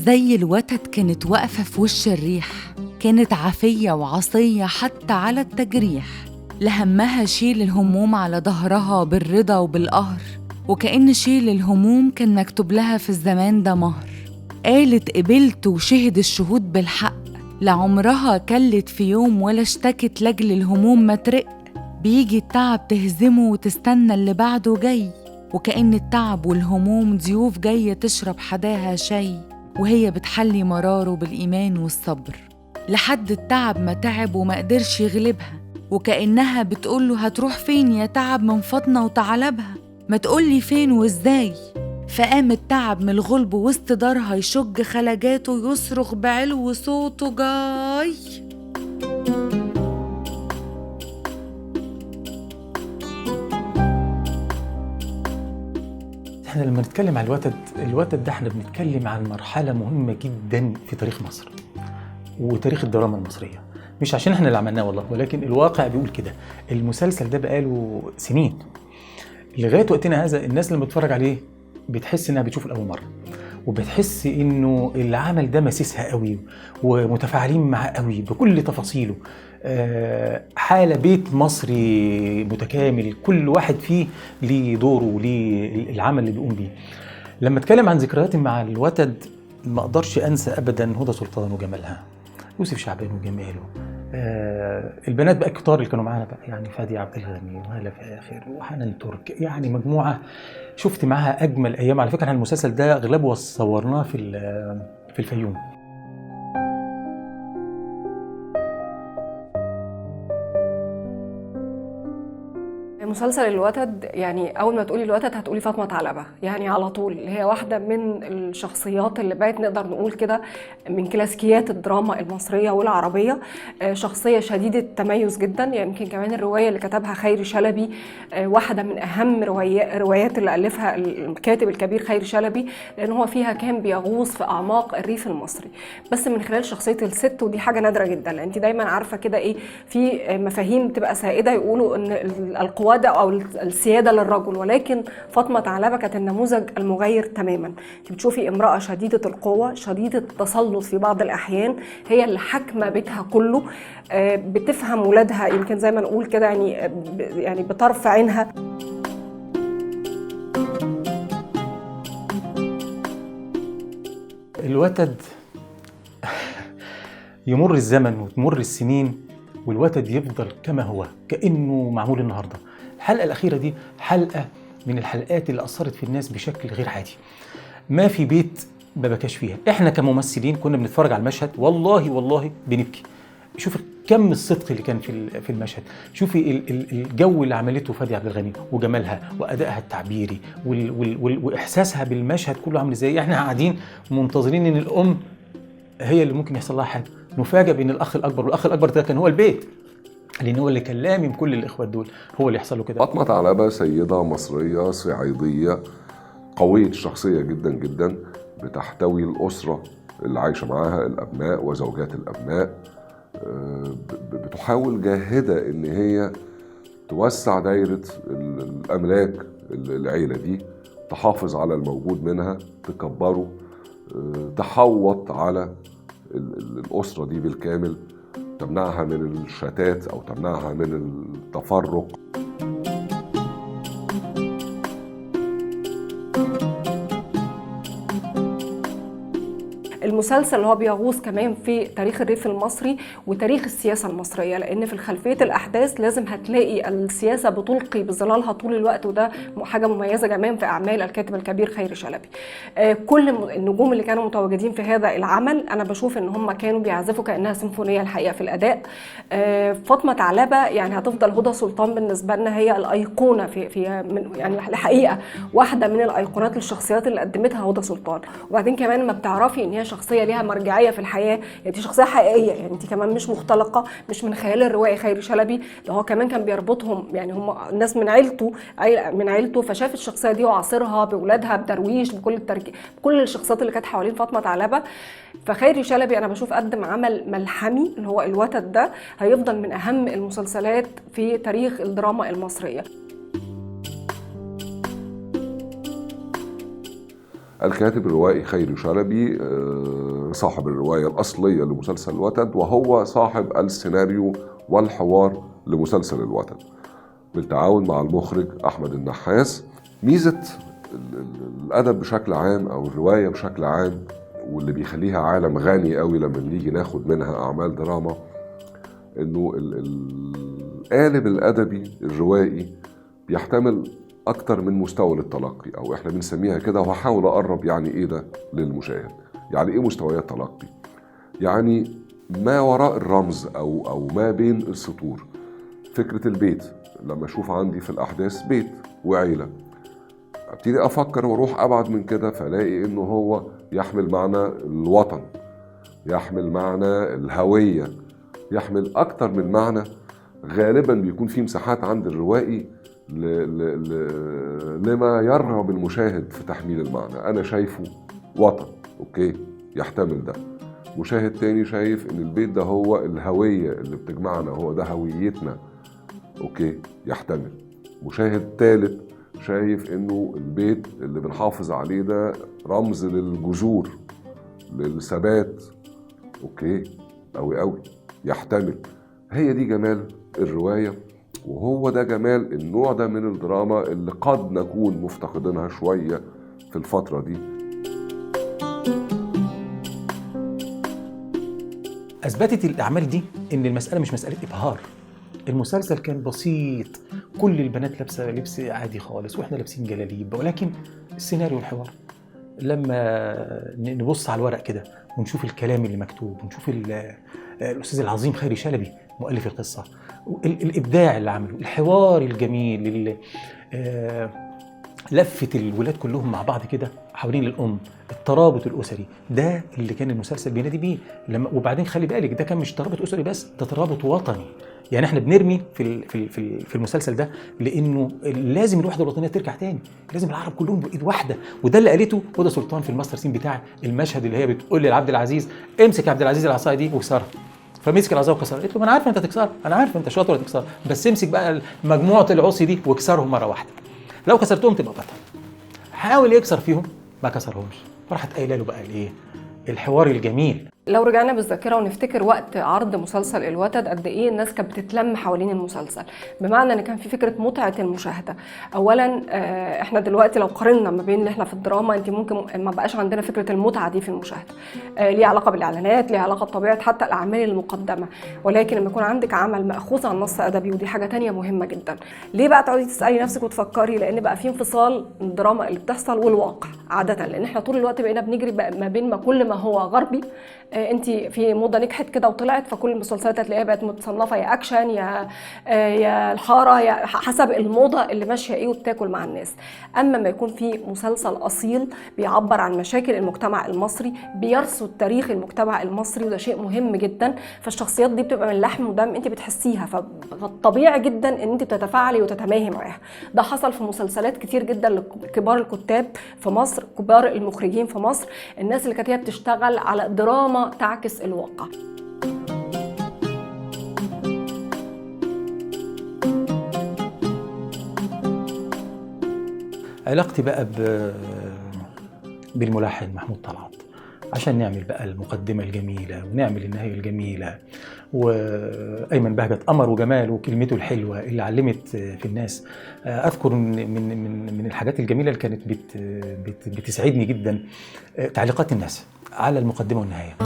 زي الوتد كانت واقفة في وش الريح، كانت عافية وعصية حتى على التجريح، لهمها شيل الهموم على ظهرها بالرضا وبالقهر، وكأن شيل الهموم كان مكتوب لها في الزمان ده مهر. قالت قبلت وشهد الشهود بالحق، لعمرها كلت في يوم ولا اشتكت لجل الهموم ما ترق. بيجي التعب تهزمه وتستنى اللي بعده جاي، وكأن التعب والهموم ضيوف جاية تشرب حداها شاي، وهي بتحلي مراره بالإيمان والصبر، لحد التعب ما تعب وما قدرش يغلبها، وكأنها بتقوله هتروح فين يا تعب من فضنا وتعلبها، ما تقولي فين وإزاي. فقام التعب من الغلب وسط دارها يشج خلجاته، يصرخ بعلو صوته جاي. احنا لما نتكلم عن الوتد ده احنا بنتكلم عن مرحلة مهمة جدا في تاريخ مصر وتاريخ الدراما المصرية، مش عشان احنا اللي عملناه والله، ولكن الواقع بيقول كده. المسلسل ده بقاله سنين لغاية وقتنا هذا، الناس لما بتتفرج عليه بتحس انها بتشوف الأول مرة، وبتحس انه العمل ده مسيسها قوي ومتفاعلين معاه قوي بكل تفاصيله. حالة بيت مصري متكامل، كل واحد فيه ليه دوره وليه العمل اللي بيقوم بيه. لما اتكلم عن ذكرياتي مع الوتد ما اقدرش انسى ابدا هدى سلطان وجمالها، يوسف شعبان وجماله، البنات بقى الكتار اللي كانوا معانا بقى، يعني فادي عبد الغني وهالة فاخر وحنان ترك، يعني مجموعه شفت معاها اجمل ايام. على فكره احنا المسلسل ده اغلبه صورناه في الفيوم. مسلسل الوتد، يعني اول ما تقولي الوتد هتقولي فاطمه ثعلبه، يعني على طول هي واحده من الشخصيات اللي بقت نقدر نقول كده من كلاسيكيات الدراما المصريه والعربيه. شخصيه شديده التميز جدا، يعني يمكن كمان الروايه اللي كتبها خيري شلبي واحده من اهم روايات اللي الفها الكاتب الكبير خيري شلبي، لان هو فيها كان بيغوص في اعماق الريف المصري بس من خلال شخصيه الست، ودي حاجه نادره جدا، لان انت دايما عارفه كده ايه، في مفاهيم تبقى سائده يقولوا ان القواد او السياده للرجل، ولكن فاطمه ثعلبه كانت النموذج المغاير تماما. انت بتشوفي امراه شديده القوه، شديده التسلط في بعض الاحيان، هي اللي حاكمه بيتها كله، بتفهم ولادها يمكن زي ما نقول كده، يعني بطرف عينها. الوتد يمر الزمن وتمر السنين والوتد يفضل كما هو كأنه معمول النهاردة. الحلقة الأخيرة دي حلقة من الحلقات اللي أثرت في الناس بشكل غير عادي، ما في بيت ما بكاش فيها. احنا كممثلين كنا بنتفرج على المشهد والله بنبكي. شوف كم الصدق اللي كان في المشهد، شوفي الجو اللي عملته فادي عبد الغني وجمالها وأدائها التعبيري وإحساسها بالمشهد كله عامل ازاي. احنا قاعدين منتظرين ان الأم هي اللي ممكن يحصل لها حاجة، نفاجأ بان الأخ الأكبر، والأخ الأكبر ده كان هو البيت، لأن هو اللي كان لامم كل الإخوات دول، هو اللي يحصل له كده. فاطمة ثعلبة سيدة مصرية صعيدية قوية الشخصية جدا جدا، بتحتوي الأسرة اللي عايشة معاها، الأبناء وزوجات الأبناء، بتحاول جاهدة إن هي توسع دايرة الأملاك العيلة دي، تحافظ على الموجود منها، تكبره، تحوط على الأسرة دي بالكامل، تمنعها من الشتات أو تمنعها من التفرق. المسلسل اللي هو بيغوص كمان في تاريخ الريف المصري وتاريخ السياسة المصرية، لأن في خلفية الأحداث لازم هتلاقي السياسة بتلقي بظلالها طول الوقت، وده حاجة مميزة كمان في أعمال الكاتب الكبير خيري شلبي. كل النجوم اللي كانوا متواجدين في هذا العمل أنا بشوف إن هم كانوا بيعزفوا كأنها سيمفونية الحقيقة في الأداء. فاطمة ثعلبة يعني هتفضل هدى سلطان بالنسبة لنا هي الأيقونة في يعني الحقيقة واحدة من الأيقونات للشخصيات اللي قدمتها هدى سلطان. وبعدين كمان ما بتعرفي إن هي شخصيه ليها مرجعيه في الحياه، يعني دي شخصيه حقيقيه، يعني انت كمان مش مختلقه، مش من خيال الروائي خيري شلبي، ده هو كمان كان بيربطهم، يعني هم الناس من عيلته، فشاف الشخصيه دي وعاصرها باولادها بدرويش بكل الشخصيات اللي كانت حوالين فاطمه ثعلبه. فخيري شلبي انا بشوف قدم عمل ملحمي اللي هو الوتد ده، هيفضل من اهم المسلسلات في تاريخ الدراما المصريه. الكاتب الروائي خيري شلبي صاحب الرواية الأصلية لمسلسل الوتد، وهو صاحب السيناريو والحوار لمسلسل الوتد بالتعاون مع المخرج أحمد النحاس. ميزة الأدب بشكل عام أو الرواية بشكل عام واللي بيخليها عالم غني قوي لما نيجي ناخد منها أعمال دراما، إنه القالب الأدبي الروائي بيحتمل أكتر من مستوى للتلقي، أو إحنا بنسميها كده، وهحاول أقرب يعني إيه ده للمشاهد. يعني إيه مستويات تلقي؟ يعني ما وراء الرمز أو ما بين السطور. فكرة البيت، لما أشوف عندي في الأحداث بيت وعيلة، ابتدي افكر واروح ابعد من كده، فلاقي انه هو يحمل معنى الوطن، يحمل معنى الهوية، يحمل اكتر من معنى. غالبا بيكون في مساحات عند الروائي لما يرغب المشاهد في تحميل المعنى. انا شايفه وطن، اوكي، يحتمل ده. مشاهد تاني شايف ان البيت ده هو الهوية اللي بتجمعنا، هو ده هويتنا، اوكي، يحتمل. مشاهد ثالث شايف انه البيت اللي بنحافظ عليه ده رمز للجذور، للثبات، اوكي، قوي يحتمل. هي دي جمال الرواية، وهو ده جمال النوع ده من الدراما اللي قد نكون مفتقدينها شوية في الفترة دي. اثبتت الاعمال دي ان المسألة مش مسألة ابهار. المسلسل كان بسيط، كل البنات لابسه لبس عادي خالص واحنا لابسين جلاليب، ولكن السيناريو والحوار لما نبص على الورق كده ونشوف الكلام اللي مكتوب ونشوف الاستاذ العظيم خيري شلبي مؤلف القصه، الابداع اللي عمله، الحوار الجميل، لفة الولاد كلهم مع بعض كده حوالين الأم، الترابط الأسري، ده اللي كان المسلسل بينادي بيه. وبعدين خلي بالك ده كان مش ترابط أسري بس، ده ترابط وطني. يعني احنا بنرمي في المسلسل ده لأنه لازم الوحدة الوطنية ترجع تاني، لازم العرب كلهم بإيد واحدة. وده اللي قالته هدى سلطان في الماستر سين بتاع المشهد اللي هي بتقول لعبد العزيز امسك يا عبد العزيز العصاية دي واكسرها. فمسك العصايه وكسرها، قلت له انا عارف انت تكسرها، انا عارف انت شاطر تكسرها، بس امسك بقى مجموعه العصي دي واكسرهم مره واحده، لو كسرتهم تبقى بطل. حاول يكسر فيهم، ما كسرهمش. فراحت قايله له بقى الايه، الحوار الجميل. لو رجعنا بالذاكره ونفتكر وقت عرض مسلسل الوتد، قد ايه الناس كانت بتتلم حوالين المسلسل، بمعنى ان كان في فكره متعه المشاهده. اولا احنا دلوقتي لو قارنا ما بين اللي احنا في الدراما، انت ممكن ما بقاش عندنا فكره المتعه دي في المشاهده، ليها علاقه بالاعلانات، ليها علاقه بطبيعه حتى الاعمال المقدمه. ولكن لما يكون عندك عمل ماخوذ عن نص ادبي، ودي حاجه تانية مهمه جدا. ليه بقى تقعدي تسالي نفسك وتفكري؟ لان بقى في انفصال الدراما اللي بتصل والواقع عاده، لان احنا طول الوقت بقينا بنجري ما بين كل ما هو غربي. انت في موضه نجحت كده وطلعت، فكل المسلسلات هتلاقيها بقت متصنفه يا اكشن يا الحاره، يا حسب الموضه اللي ماشيه ايه وبتاكل مع الناس. اما ما يكون في مسلسل اصيل بيعبر عن مشاكل المجتمع المصري، بيرصد تاريخ المجتمع المصري، وده شيء مهم جدا. فالشخصيات دي بتبقى من لحم ودم، انت بتحسيها، فطبيعي جدا ان انت بتتفاعلي وتتماهي معاها. ده حصل في مسلسلات كتير جدا لكبار الكتاب في مصر، كبار المخرجين في مصر، الناس اللي كانت بتشتغل على دراما تعكس الواقع. علاقتي بقى بالملحن محمود طلعت، عشان نعمل بقى المقدمة الجميلة ونعمل النهاية الجميلة، وأيمن بهجت قمر وجمال وكلمته الحلوة اللي علمت في الناس. أذكر من الحاجات الجميلة اللي كانت بتسعدني جدا تعليقات الناس على المقدمة والنهاية.